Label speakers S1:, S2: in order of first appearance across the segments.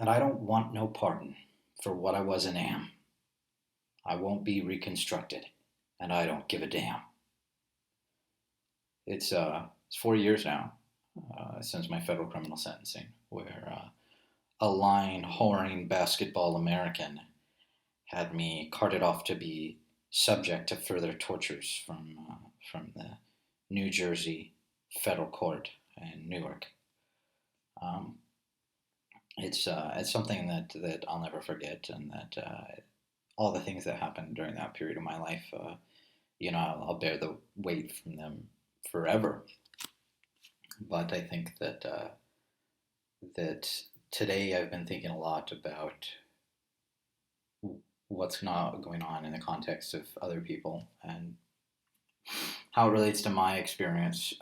S1: and I don't want no pardon for what I was and am. I won't be reconstructed, and I don't give a damn. It's 4 years now since my federal criminal sentencing, where a line whoring basketball American had me carted off to be subject to further tortures from the New Jersey federal court in Newark. Um, it's something that I'll never forget, and that all the things that happened during that period of my life, I'll bear the weight from them forever. But I think that today I've been thinking a lot about what's not going on in the context of other people and how it relates to my experience,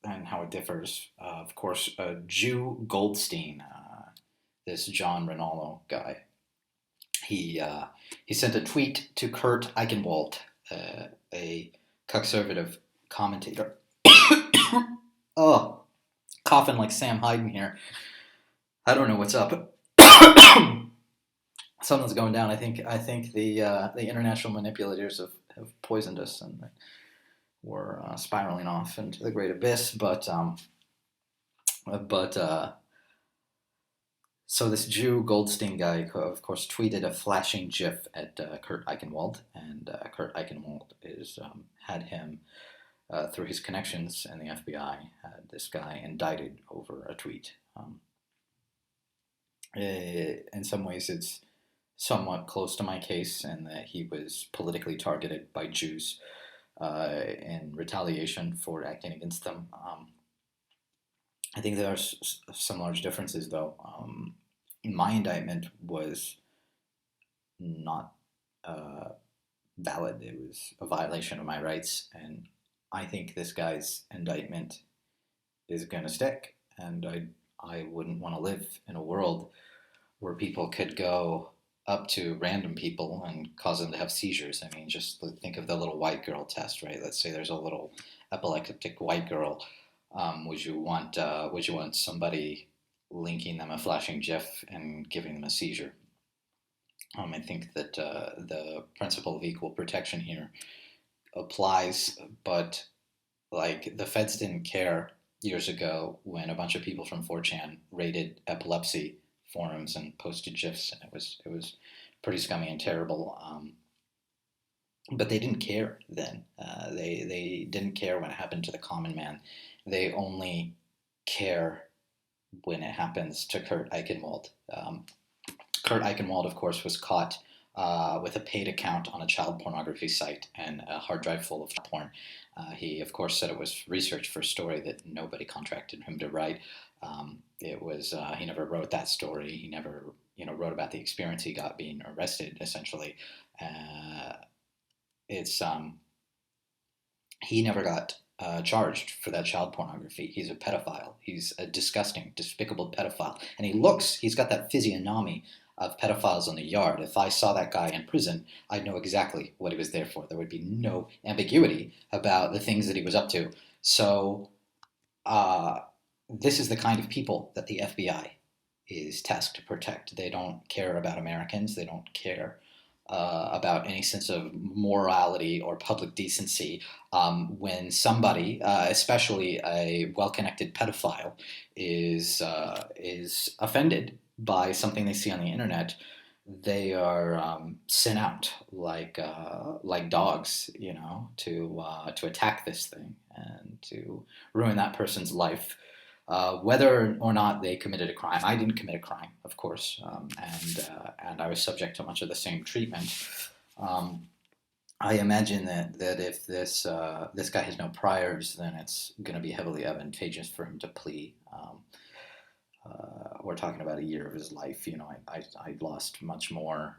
S1: and how it differs. Of course, Jew Goldstein, this John Rinaldo guy, he uh, he sent a tweet to Kurt Eichenwald, a conservative commentator. Oh, coughing like Sam Hyden here. I don't know what's up. Something's going down. I think the international manipulators have poisoned us, and we're spiraling off into the great abyss. But so this Jew Goldstein guy, of course, tweeted a flashing GIF at Kurt Eichenwald, and Kurt Eichenwald is had him through his connections in the FBI, had this guy indicted over a tweet. In some ways, it's somewhat close to my case in that he was politically targeted by Jews in retaliation for acting against them. I think there are some large differences, though. My indictment was not uh, valid. It was a violation of my rights, and I think this guy's indictment is going to stick. And I wouldn't want to live in a world where people could go up to random people and cause them to have seizures. I mean, just think of the little white girl test, right? Let's say there's a little epileptic white girl. Would you want somebody linking them a flashing GIF and giving them a seizure? I think that the principle of equal protection here applies, but like the feds didn't care years ago when a bunch of people from 4chan raided epilepsy forums and posted gifs, and it was pretty scummy and terrible. But they didn't care then. They didn't care when it happened to the common man. They only care when it happens to Kurt Eichenwald. Kurt Eichenwald, of course, was caught with a paid account on a child pornography site and a hard drive full of porn. He, of course, said it was research for a story that nobody contracted him to write. It was he never wrote that story. He never, wrote about the experience he got being arrested. Essentially, uh, it's he never got charged for that child pornography. He's a pedophile. He's a disgusting, despicable pedophile. And he's got that physiognomy of pedophiles on the yard. If I saw that guy in prison, I'd know exactly what he was there for. There would be no ambiguity about the things that he was up to. So, uh, this is the kind of people that the FBI is tasked to protect. They don't care about Americans. They don't care about any sense of morality or public decency. When somebody, especially a well-connected pedophile, is offended by something they see on the internet, they are sent out like dogs, to attack this thing and to ruin that person's life, whether or not they committed a crime. I didn't commit a crime, of course, and I was subject to much of the same treatment. Um, I imagine that if this guy has no priors, then it's going to be heavily advantageous for him to plea. We're talking about a year of his life. I lost much more,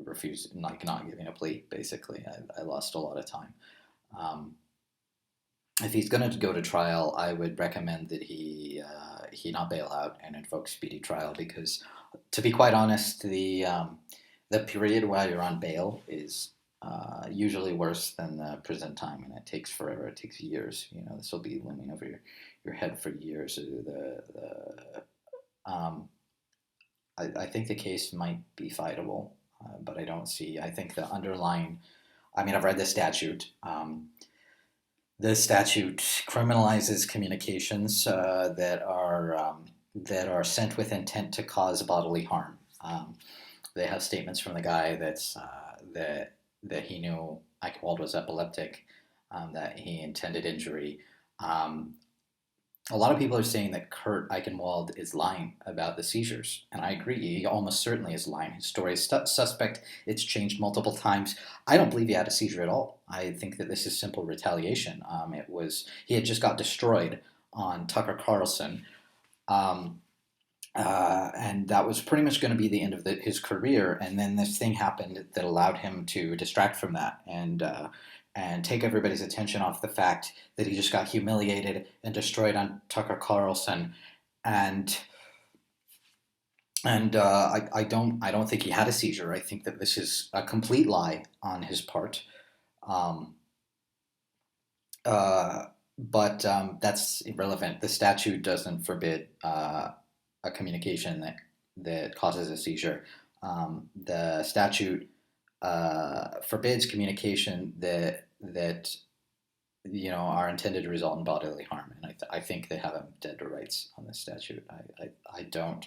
S1: refused, like not giving a plea. Basically, I lost a lot of time. Um, if he's going to go to trial, I would recommend that he not bail out and invoke speedy trial, because, to be quite honest, the period while you're on bail is usually worse than the prison time, and it takes forever. It takes years. This will be looming over your head for years. The I think the case might be fightable, but I don't see. I think the underlying. I mean, I've read the statute. The statute criminalizes communications that are sent with intent to cause bodily harm. They have statements from the guy that he knew Eichwald was epileptic, that he intended injury. Um, a lot of people are saying that Kurt Eichenwald is lying about the seizures, and I agree. He almost certainly is lying. His story is suspect. It's changed multiple times. I don't believe he had a seizure at all. I think that this is simple retaliation. It was he had just got destroyed on Tucker Carlson, um, and that was pretty much going to be the end of his career. And then this thing happened that allowed him to distract from that and take everybody's attention off the fact that he just got humiliated and destroyed on Tucker Carlson. And I don't think he had a seizure. I think that this is a complete lie on his part. Um, uh, but that's irrelevant. The statute doesn't forbid a communication that causes a seizure. The statute forbids communication that are intended to result in bodily harm, and I think they have dead to rights on this statute. I don't.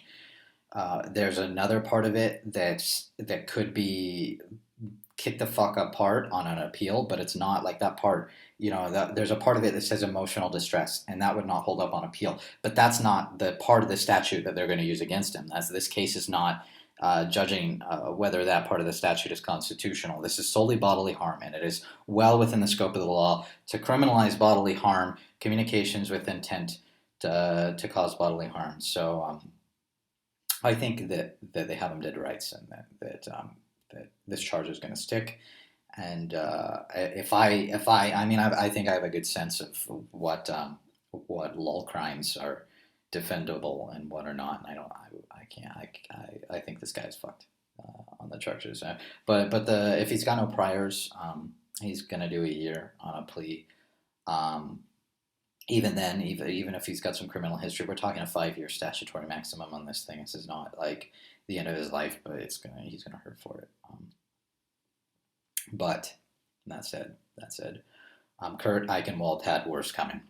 S1: There's another part of it that could be kicked the fuck apart on an appeal, but it's not like that part. There's a part of it that says emotional distress, and that would not hold up on appeal. But that's not the part of the statute that they're going to use against him. This case is not judging whether that part of the statute is constitutional. This is solely bodily harm, and it is well within the scope of the law to criminalize bodily harm, communications with intent to cause bodily harm. So I think that they have him dead to rights, and that this charge is going to stick. And I think I have a good sense of what law crimes are defendable and what are not. And I can't. I think this guy's fucked on the charges. But if he's got no priors, he's gonna do a year on a plea. Even then, even if he's got some criminal history, we're talking a 5-year statutory maximum on this thing. This is not like the end of his life, but he's gonna hurt for it. But that said, Kurt Eichenwald had worse coming.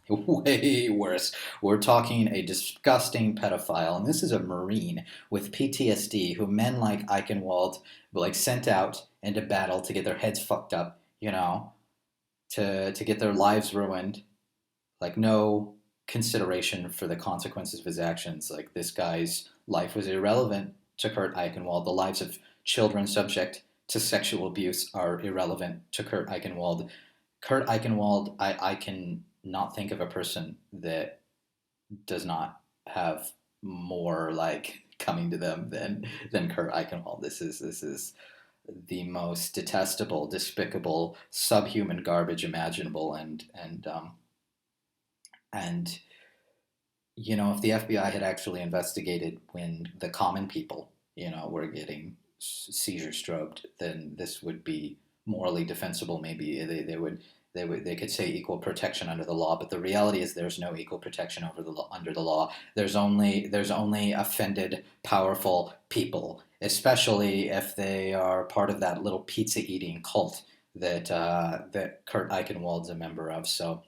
S1: Way worse. We're talking a disgusting pedophile, and this is a Marine with PTSD who men like Eichenwald were sent out into battle to get their heads fucked up, to get their lives ruined. No consideration for the consequences of his actions. This guy's life was irrelevant to Kurt Eichenwald. The lives of children subject to sexual abuse are irrelevant to Kurt Eichenwald. Kurt Eichenwald, I can not think of a person that does not have more coming to them than Kurt Eichenwald. This is the most detestable, despicable, subhuman garbage imaginable, and if the FBI had actually investigated when the common people were getting seizure strobed, then this would be morally defensible. Maybe they could say equal protection under the law, but the reality is there's no equal protection under the law. There's only offended, powerful people, especially if they are part of that little pizza eating cult that Kurt Eichenwald's a member of. So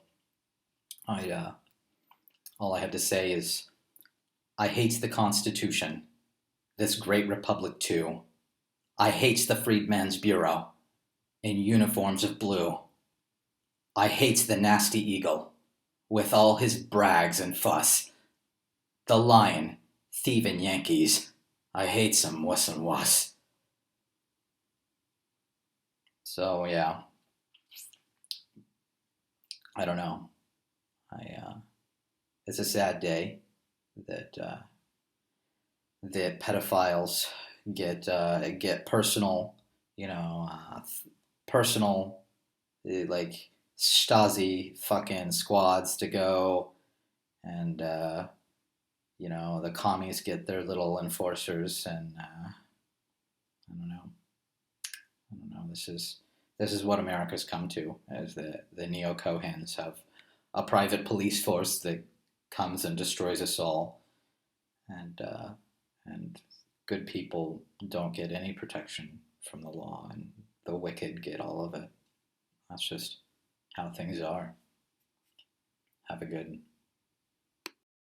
S1: all I have to say is I hates the Constitution, this great republic too. I hates the Freedmen's Bureau in uniforms of blue. I hates the nasty eagle with all his brags and fuss. The lion, thieving Yankees, I hates 'em wuss and wuss. So yeah, I don't know. It's a sad day that that pedophiles get personal, personal, Stasi fucking squads to go, and the commies get their little enforcers, and I don't know. I don't know. This is what America's come to, as the neo Cohens have a private police force that comes and destroys us all, and and good people don't get any protection from the law, and the wicked get all of it. That's just how things are. Have a good